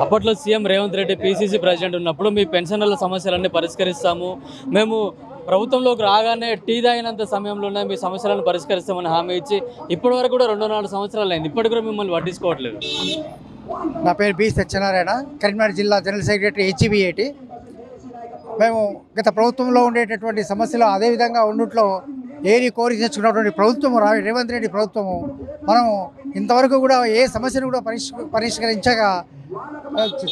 అప్పట్లో CM Revanth Reddy PCC president ఉన్నప్పుడు మీ పెన్షనర్ల సమస్యలన్నీ పరిష్కరిస్తాము, మేము ప్రభుత్వంలోకి రాగానే టీ తాగినంత సమయంలోనే మీ సమస్యలను పరిష్కరిస్తామని హామీ ఇచ్చి ఇప్పటి వరకు కూడా 2-4 సంవత్సరాలు అయింది, ఇప్పటికి కూడా మిమ్మల్ని పట్టించుకోవట్లేదు. నా పేరు బి సత్యనారాయణ, కరీంనగర్ జిల్లా జనరల్ సెక్రటరీ హెచ్బిఏటి. మేము గత ప్రభుత్వంలో ఉండేటటువంటి సమస్యలు అదేవిధంగా ఉన్నట్లో ఏరి కోరి తెచ్చుకున్నటువంటి ప్రభుత్వము రేవంత్ రెడ్డి ప్రభుత్వము మనం ఇంతవరకు కూడా ఏ సమస్యను కూడా పరిష్కరించక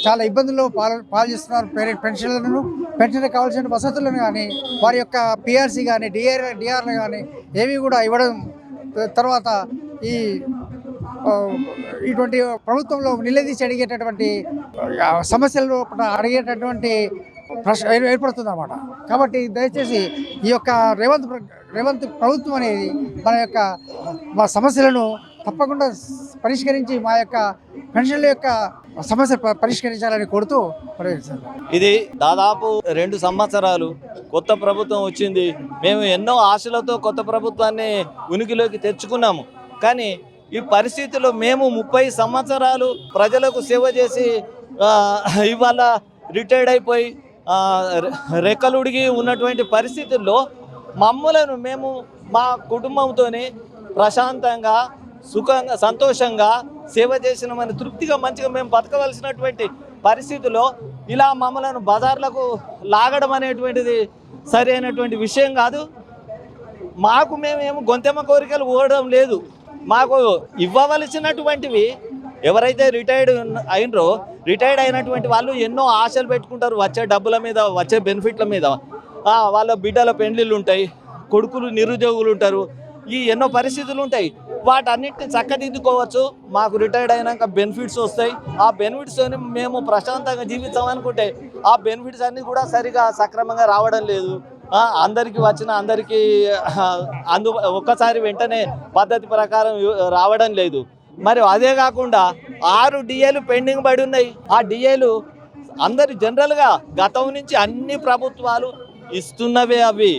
చాలా ఇబ్బందుల్లో పాలు చేస్తున్నారు. పెన్షన్లను పెన్షన్కి కావాల్సిన వసతులను కానీ వారి యొక్క పిఆర్సీ కానీ డిఆర్లు కానీ ఏవి కూడా ఇవ్వడం, తర్వాత ఇటువంటి ప్రభుత్వంలో నిలదీసి అడిగేటటువంటి సమస్యలు అడిగేటటువంటి ప్రశ్న ఏర్పడుతుంది అన్నమాట. కాబట్టి దయచేసి ఈ యొక్క రేవంత్ ప్రభుత్వం అనేది మా సమస్యలను తప్పకుండా పరిష్కరించి మా యొక్క పెన్షన్ల యొక్క సమస్య పరిష్కరించాలని కోరుతూ ఇది దాదాపు 2 సంవత్సరాలు కొత్త ప్రభుత్వం వచ్చింది. మేము ఎన్నో ఆశలతో కొత్త ప్రభుత్వాన్ని ఉనికిలోకి తెచ్చుకున్నాము. కానీ ఈ పరిస్థితుల్లో మేము 30 సంవత్సరాలు ప్రజలకు సేవ చేసి ఇవాళ రిటైర్డ్ అయిపోయి రెక్కలుడిగి ఉన్నటువంటి పరిస్థితుల్లో మమ్మలను మేము మా కుటుంబంతో ప్రశాంతంగా సుఖంగా సంతోషంగా సేవ చేసినామని తృప్తిగా మంచిగా మేము బతకవలసినటువంటి పరిస్థితుల్లో ఇలా మమ్మలను బజార్లకు లాగడం అనేటువంటిది సరైనటువంటి విషయం కాదు. మేమేమో గొంతెమ్మ కోరికలు ఓడడం లేదు. మాకు ఇవ్వవలసినటువంటివి ఎవరైతే రిటైర్డ్ అయినటువంటి వాళ్ళు ఎన్నో ఆశలు పెట్టుకుంటారు, వచ్చే డబ్బుల మీద, వచ్చే బెనిఫిట్ల మీద. వాళ్ళ బిడ్డల పెండ్లిళ్ళు ఉంటాయి, కొడుకులు నిరుద్యోగులు ఉంటారు, ఈ ఎన్నో పరిస్థితులు ఉంటాయి. వాటన్నిటిని చక్కదిద్దుకోవచ్చు. మాకు రిటైర్డ్ అయినాక బెనిఫిట్స్ వస్తాయి. ఆ బెనిఫిట్స్తో మేము ప్రశాంతంగా జీవిస్తామనుకుంటే ఆ బెనిఫిట్స్ అన్నీ కూడా సరిగా సక్రమంగా రావడం లేదు. అందరికీ అందరికీ ఒక్కసారి వెంటనే పద్ధతి ప్రకారం రావడం లేదు. మరి అదే కాకుండా 6 డిఏలు పెండింగ్ పడి ఉన్నాయి. ఆ డిఏలు అందరు జనరల్గా గతం నుంచి అన్ని ప్రభుత్వాలు ఇస్తున్నవే, అవి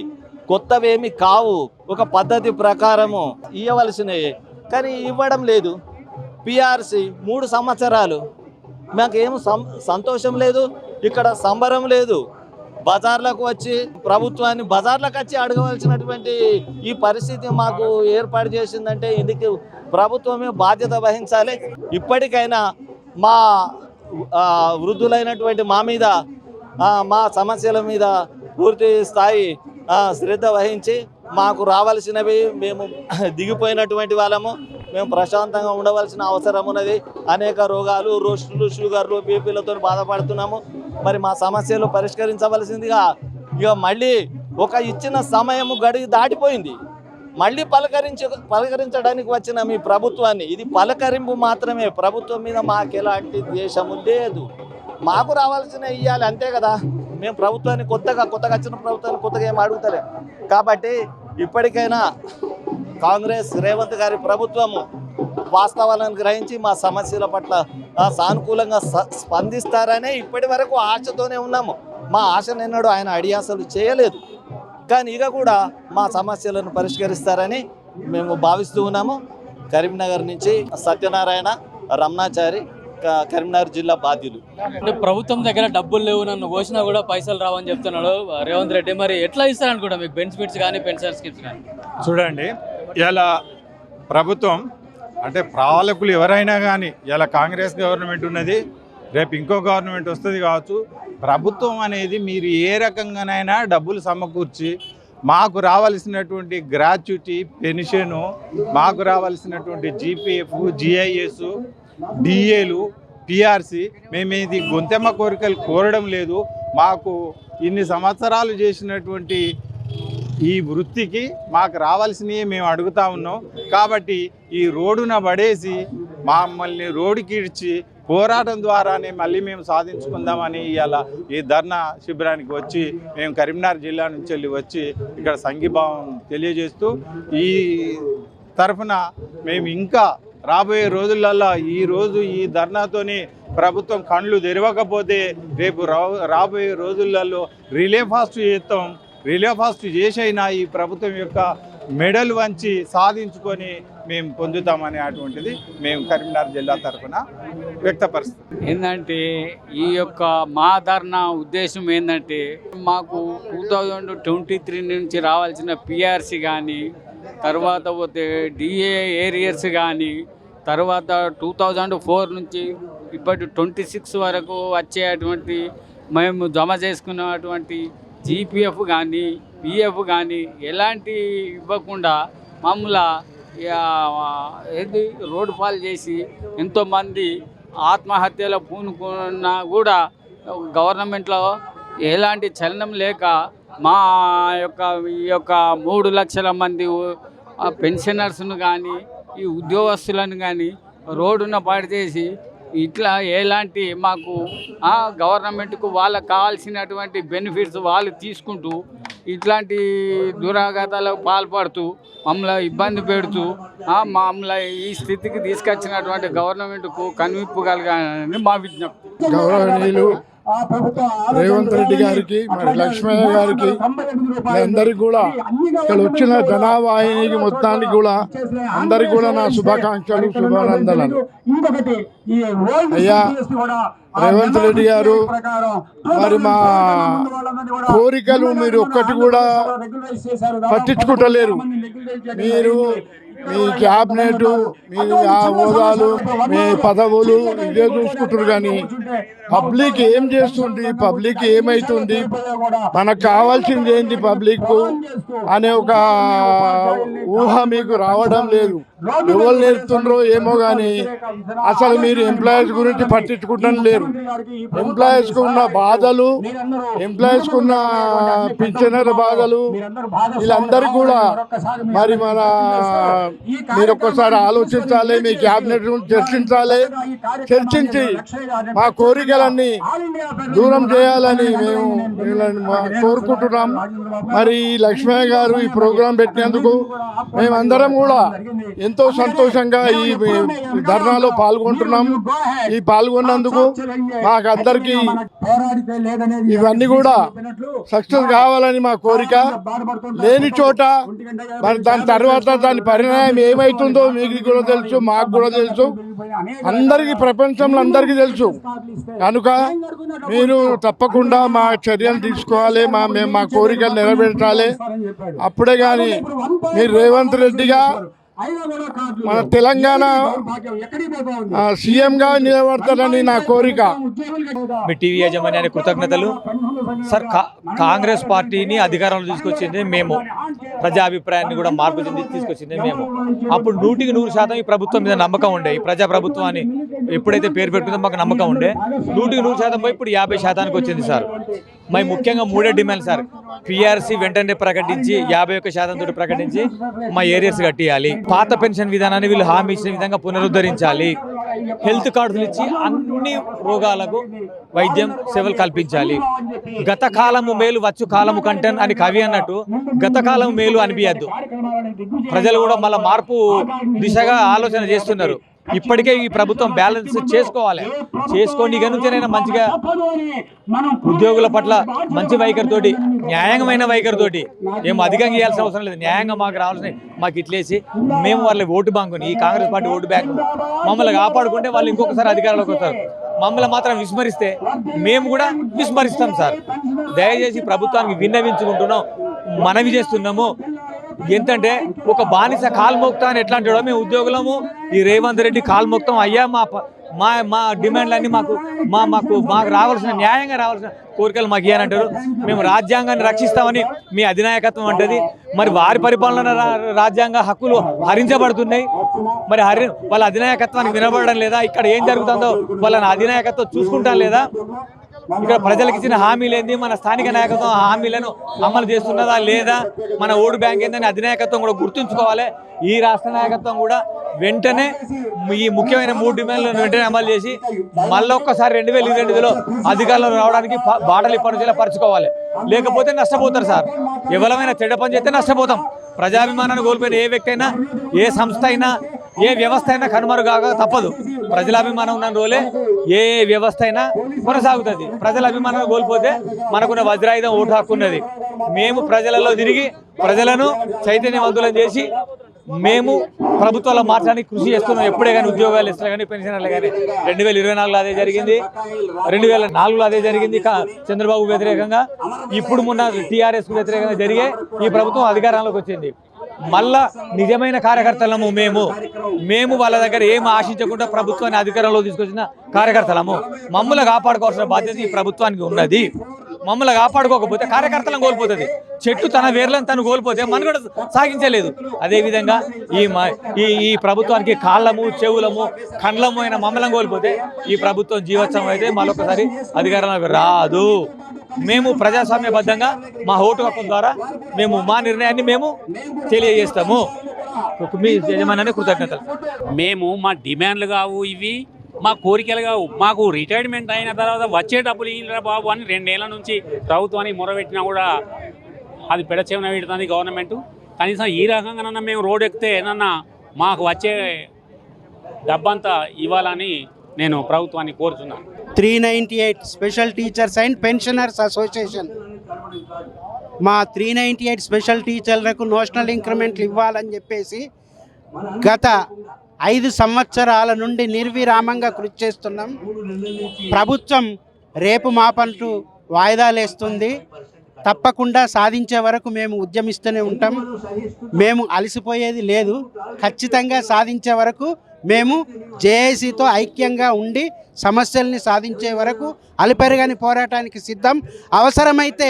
కొత్తవేమి కావు, ఒక పద్ధతి ప్రకారము ఇవ్వవలసినవి. కానీ ఇవ్వడం లేదు. పిఆర్సీ 3 సంవత్సరాలు మాకేం సంతోషం లేదు, ఇక్కడ సంబరం లేదు. బజార్లకు వచ్చి ప్రభుత్వాన్ని బజార్లకు వచ్చి అడగవలసినటువంటి ఈ పరిస్థితి మాకు ఏర్పాటు చేసిందంటే ఇందుకు ప్రభుత్వమే బాధ్యత వహించాలి. ఇప్పటికైనా మా వృద్ధులైనటువంటి మా మీద, మా సమస్యల మీద పూర్తి స్థాయి శ్రద్ధ వహించి మాకు రావాల్సినవి, మేము దిగిపోయినటువంటి వాళ్ళము, మేము ప్రశాంతంగా ఉండవలసిన అవసరం ఉన్నది. అనేక రోగాలు, రోస్టులు, షుగర్లు, బీపీలతో బాధపడుతున్నాము. మరి మా సమస్యలు పరిష్కరించవలసిందిగా ఇక మళ్ళీ ఒక ఇచ్చిన సమయము గడిగి దాటిపోయింది. మళ్ళీ పలకరించడానికి వచ్చిన మీ ప్రభుత్వాన్ని, ఇది పలకరింపు మాత్రమే, ప్రభుత్వం మీద మాకు ఎలాంటి ద్వేషము లేదు. మాకు రావాల్సిన ఇవ్వాలి అంతే కదా. మేము ప్రభుత్వాన్ని కొత్తగా వచ్చిన ప్రభుత్వాన్ని కొత్తగా ఏం అడుగుతలే. కాబట్టి ఇప్పటికైనా కాంగ్రెస్ రేవంత్ గారి ప్రభుత్వము వాస్తవాలను గ్రహించి మా సమస్యల పట్ల సానుకూలంగా స్పందిస్తారనే ఇప్పటి వరకు ఆశతోనే ఉన్నాము. మా ఆశను ఎన్నడూ ఆయన అడియాసలు చేయలేదు. కానీ ఇక కూడా మా సమస్యలను పరిష్కరిస్తారని మేము భావిస్తూ ఉన్నాము. కరీంనగర్ నుంచి సత్యనారాయణ, రమణాచారి, కరీంనగర్ జిల్లా బాధ్యులు. అంటే ప్రభుత్వం దగ్గర డబ్బులు లేవు, నన్ను కోసినా కూడా పైసలు రావని చెప్తున్నాడు రేవంత్ రెడ్డి. మరి ఎట్లా ఇస్తారనుకుంటా మీకు బెనిఫిట్స్ కానీ పెన్షన్ స్కీమ్స్ కానీ? చూడండి, ఇలా ప్రభుత్వం అంటే పాలకులు ఎవరైనా కానీ, ఇలా కాంగ్రెస్ గవర్నమెంట్ ఉన్నది, రేపు ఇంకో గవర్నమెంట్ వస్తుంది కావచ్చు. ప్రభుత్వం అనేది మీరు ఏ రకంగానైనా డబ్బులు సమకూర్చి మాకు రావాల్సినటువంటి గ్రాట్యుటీ, పెన్షను, మాకు రావాల్సినటువంటి జీపీఎఫ్, జిఐఎస్, డిఏలు, పిఆర్సీ, మేము ఇది గొంతెమ్మ కోరికలు కోరడం లేదు. మాకు ఇన్ని సంవత్సరాలు చేసినటువంటి ఈ వృత్తికి మాకు రావాల్సినవి మేము అడుగుతా ఉన్నాం. కాబట్టి ఈ రోడ్డున పడేసి మమ్మల్ని రోడ్డుకి ఇడ్చి పోరాటం ద్వారానే మళ్ళీ మేము సాధించుకుందామని ఇవాళ ఈ ధర్నా శిబిరానికి వచ్చి మేము కరీంనగర్ జిల్లా నుంచి వచ్చి ఇక్కడ సంఘీభావం తెలియజేస్తూ ఈ తరఫున మేము ఇంకా రాబోయే రోజులలో ఈ ధర్నాతోని ప్రభుత్వం కళ్ళు తెరవకపోతే రేపు రాబోయే రోజులలో రిలే ఫాస్ట్ చేసైనా ఈ ప్రభుత్వం యొక్క మెడల్ వంచి సాధించుకొని మేము పొందుతామనే అటువంటిది మేము కరీంనగర్ జిల్లా తరఫున వ్యక్తపరుస్తాం. ఏంటంటే ఈ యొక్క మా ధర్నా ఉద్దేశం ఏంటంటే మాకు 2023 నుంచి రావాల్సిన పిఆర్సీ కానీ, తర్వాత పోతే డిఏ ఏరియర్స్ కానీ, తర్వాత 2004 నుంచి ఇప్పటి 26 వరకు వచ్చేటువంటి మేము జమ చేసుకున్నటువంటి జీపీఎఫ్ కానీ పిఎఫ్ కానీ ఎలాంటి ఇవ్వకుండా మమ్మల్ని ఏది రోడ్డు పాలు చేసి ఎంతోమంది ఆత్మహత్యలో పూనుకున్నా కూడా గవర్నమెంట్లో ఎలాంటి చలనం లేక మా యొక్క ఈ యొక్క 3 లక్షల మంది పెన్షనర్స్ను కానీ ఈ ఉద్యోగస్తులను కానీ రోడ్డున పాడు చేసి ఇట్లా ఎలాంటి మాకు గవర్నమెంట్కు వాళ్ళకు కావాల్సినటువంటి బెనిఫిట్స్ వాళ్ళు తీసుకుంటూ ఇట్లాంటి దురాఘాతాలకు పాల్పడుతూ మమ్మల్ని ఇబ్బంది పెడుతూ మమ్మల్ని ఈ స్థితికి తీసుకొచ్చినటువంటి గవర్నమెంట్కు కనువిప్పు కలగాలని మా విజ్ఞప్తి. గౌరవనీయులు రేవంత్ రెడ్డి గారికి మరి లక్ష్మయ్య గారికి అందరికి కూడా ఇక్కడ వచ్చిన జనావాహినికి మొత్తానికి కూడా అందరికి కూడా నా శుభాకాంక్షలు శుభానందనలు. అయ్యా రేవంత్ రెడ్డి గారు మరి మా కోరికలు మీరు ఒక్కటి కూడా పట్టించుకుంటలేరు. మీరు మీ క్యాబినెట్ మీ హోదాలు మీ పదవులు ఇదే చూసుకుంటారు కానీ పబ్లిక్ ఏం చేస్తుంది, పబ్లిక్ ఏమైతుంది, మనకు కావాల్సింది ఏంటి పబ్లిక్ అనే ఒక ఊహ మీకు రావడం లేదు. ఎవరు నేర్పుతుండ్రో ఏమో కానీ అసలు మీరు ఎంప్లాయీస్ గురించి పట్టించుకుంటం లేరు. ఎంప్లాయీస్కు ఉన్న బాధలు, ఎంప్లాయీస్కు ఉన్న పింఛనర్ బాధలు వీళ్ళందరికీ కూడా మరి మన మీరు ఒక్కసారి ఆలోచించాలి, మీ క్యాబినెట్ చర్చించాలి. చర్చించి మా కోరికలన్నీ దూరం చేయాలని మేము కోరుకుంటున్నాం. మరి లక్ష్మయ్య గారు ఈ ప్రోగ్రాం పెట్టినందుకు మేమందరం కూడా ఎంతో సంతోషంగా ఈ ధర్నాలో పాల్గొంటున్నాం. ఈ పాల్గొన్నందుకు మాకందరికీ ఇవన్నీ కూడా సక్సెస్ కావాలని మా కోరిక. లేని చోట మరి దాని తర్వాత దాని పరిణామం ఏమవుతుందో మీకు కూడా తెలుసు, మాకు కూడా తెలుసు, అందరికీ ప్రపంచంలో అందరికీ తెలుసు. కనుక మీరు తప్పకుండా మా చర్యలు తీసుకోవాలి, మేము మా కోరికలు నెరవేర్చాలి. అప్పుడే కానీ మీరు రేవంత్ రెడ్డిగా మన తెలంగాణ సీఎంగా నిలబడతారని నా కోరిక. మీ టీవీ యాజమాన్యానికి కృతజ్ఞతలు. సార్, కాంగ్రెస్ పార్టీని అధికారంలో తీసుకొచ్చింది మేము, ప్రజాభిప్రాయాన్ని కూడా మార్పు చెంది తీసుకొచ్చింది మేము. అప్పుడు 100% ఈ ప్రభుత్వం మీద నమ్మకం ఉండే, ఈ ప్రజాప్రభుత్వాన్ని ఎప్పుడైతే పేరు పెట్టుకుందో మాకు నమ్మకం ఉండే. 100% పోయి ఇప్పుడు 50%కి వచ్చింది సార్. మరి ముఖ్యంగా 3 డిమాండ్ సార్. పిఆర్సీ వెంటనే ప్రకటించి 51% తోటి ప్రకటించి మా ఏరియర్స్ కట్టియాలి. పాత పెన్షన్ విధానాన్ని వీళ్ళు హామీ ఇచ్చిన విధంగా పునరుద్ధరించాలి. హెల్త్ కార్డులు ఇచ్చి అన్ని రోగాలకు వైద్యం సేవలు కల్పించాలి. గత కాలము మేలు వచ్చు కాలము కంటే అని కవి అన్నట్టు గత కాలం మేలు అనిపించద్దు. ప్రజలు కూడా మళ్ళీ మార్పు దిశగా ఆలోచన చేస్తున్నారు. ఇప్పటికే ఈ ప్రభుత్వం బ్యాలెన్స్ చేసుకోవాలి, చేసుకొని ఇక నుంచినైనా మంచిగా ఉద్యోగుల పట్ల మంచి వైఖరితోటి, న్యాయమైన వైఖరితోటి, ఏం అధికంగా ఇవ్వాల్సిన అవసరం లేదు, న్యాయంగా మాకు రావాల్సిన మాకు ఇట్లేసి మేము వాళ్ళ ఓటు బ్యాంకుని, ఈ కాంగ్రెస్ పార్టీ ఓటు బ్యాంకు మమ్మల్ని కాపాడుకుంటే వాళ్ళు ఇంకొకసారి అధికారంలోకి వస్తారు. మమ్మల్ని మాత్రం విస్మరిస్తే మేము కూడా విస్మరిస్తాం సార్. దయచేసి ప్రభుత్వానికి విన్నవించుకుంటున్నాం, మనవి చేస్తున్నాము. ఎంతంటే ఒక బానిస కాల్మోక్తా అని ఎట్లా అంటాడో మేము ఉద్యోగులము ఈ రేవంత్ రెడ్డి కాల్మోక్తం అయ్యా మా డిమాండ్లన్నీ మాకు రావాల్సిన న్యాయంగా రావాల్సిన కోరికలు మాకు ఇవ్వనంటారు. మేము రాజ్యాంగాన్ని రక్షిస్తామని మీ అధినాయకత్వం అంటది. మరి వారి పరిపాలన రాజ్యాంగ హక్కులు హరించబడుతున్నాయి. మరి వాళ్ళ అధినాయకత్వానికి వినబడడం లేదా? ఇక్కడ ఏం జరుగుతుందో వాళ్ళని అధినాయకత్వం చూసుకుంటాం లేదా? ఇక్కడ ప్రజలకు ఇచ్చిన హామీలు ఏంది, మన స్థానిక నాయకత్వం ఆ హామీలను అమలు చేస్తున్నదా లేదా, మన ఓటు బ్యాంక్ ఏందని అధినాయకత్వం కూడా గుర్తుంచుకోవాలి. ఈ రాష్ట్ర నాయకత్వం కూడా వెంటనే ఈ ముఖ్యమైన 3 డిమాండ్లను వెంటనే అమలు చేసి మళ్ళొక్కసారి 2022లో అధికారంలో రావడానికి బాటలు పరుచుకోవాలి. లేకపోతే నష్టపోతారు సార్. ఎవరైనా చెడ్డ పని చేస్తే నష్టపోతాం. ప్రజాభిమానాన్ని కోల్పోయిన ఏ వ్యక్తి అయినా, ఏ సంస్థ అయినా, ఏ వ్యవస్థ అయినా కనుమరుగాక తప్పదు. ప్రజలాభిమానం ఉన్న రోజులే ఏ వ్యవస్థ అయినా కొనసాగుతుంది. ప్రజల అభిమానాన్ని కోల్పోతే మనకున్న వజ్రాయుధం, ఓటు హక్కు ఉన్నది. మేము ప్రజలలో తిరిగి ప్రజలను చైతన్యవంతులను చేసి మేము ప్రభుత్వాలు మార్చడానికి కృషి చేస్తున్నాం. ఎప్పుడే కానీ ఉద్యోగాలు ఇస్తారు కానీ పెన్షన్లు కానీ 2024లో అదే జరిగింది, 2004లో అదే జరిగింది చంద్రబాబు వ్యతిరేకంగా. ఇప్పుడు మొన్న టీఆర్ఎస్ వ్యతిరేకంగా జరిగే ఈ ప్రభుత్వం అధికారంలోకి వచ్చింది. మళ్ళా నిజమైన కార్యకర్తలము మేము వాళ్ళ దగ్గర ఏం ఆశించకుండా ప్రభుత్వాన్ని అధికారంలో తీసుకొచ్చిన కార్యకర్తలము. మమ్మల్ని కాపాడుకోవాల్సిన బాధ్యత ఈ ప్రభుత్వానికి ఉన్నది. మమ్మల్ని కాపాడుకోకపోతే కార్యకర్తలను కోల్పోతుంది. చెట్టు తన వేర్లను తను కోల్పోతే మనుగడ సాగించలేదు. అదేవిధంగా ఈ ప్రభుత్వానికి కాళ్ళము, చెవులము, కండ్లము అయిన మమ్మల్ని కోల్పోతే ఈ ప్రభుత్వం జీవోత్సవం అయితే మరొకసారి అధికారంలోకి రాదు. మేము ప్రజాస్వామ్యబద్ధంగా మా ఓటు హక్కు ద్వారా మేము మా నిర్ణయాన్ని మేము తెలియజేస్తాము. మీ యజమాని కృతజ్ఞతలు. మేము మా డిమాండ్లు కావు, ఇవి మా కోరికలు కావు. మాకు రిటైర్మెంట్ అయిన తర్వాత వచ్చే డబ్బులు ఇయ్యరా బాబు అని 2 ఏళ్ల నుంచి ప్రభుత్వానికి మొరబెట్టినా కూడా అది పెడచెవిన పెడుతుంది గవర్నమెంట్. కనీసం ఈ రకంగానన్నా మేము రోడ్ ఎక్కితే ఏమన్నా మాకు వచ్చే డబ్బంతా ఇవ్వాలని నేను ప్రభుత్వాన్ని కోరుతున్నాను. 398 special teachers and pensioners association మా 398 స్పెషల్ టీచర్లకు నోషనల్ ఇంక్రిమెంట్లు ఇవ్వాలని చెప్పేసి గత 5 సంవత్సరాల నుండి నిర్విరామంగా కృషి చేస్తున్నాం. ప్రభుత్వం రేపు మాపంటూ వాయిదాలు వేస్తుంది. తప్పకుండా సాధించే వరకు మేము ఉద్యమిస్తూనే ఉంటాం. మేము అలసిపోయేది లేదు. ఖచ్చితంగా సాధించే వరకు మేము జేఏసీతో ఐక్యంగా ఉండి సమస్యల్ని సాధించే వరకు అలుపెరగని పోరాటానికి సిద్ధం. అవసరమైతే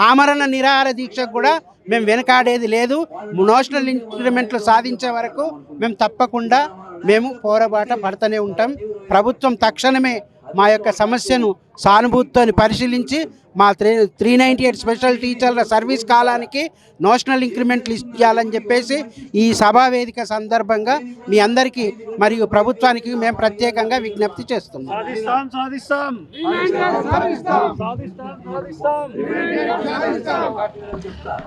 ఆమరణ నిరాహార దీక్షకు కూడా మేము వెనకాడేది లేదు. నోషనల్ ఇంక్రిమెంట్లు సాధించే వరకు మేము తప్పకుండా పోరాట పడుతూనే ఉంటాం. ప్రభుత్వం తక్షణమే మా యొక్క సమస్యను సానుభూతితో పరిశీలించి మా 398 స్పెషల్ టీచర్ల సర్వీస్ కాలానికి నోషనల్ ఇంక్రిమెంట్లు ఇవ్వాలని చెప్పేసి ఈ సభా వేదిక సందర్భంగా మీ అందరికీ మరియు ప్రభుత్వానికి మేము ప్రత్యేకంగా విజ్ఞప్తి చేస్తున్నాం.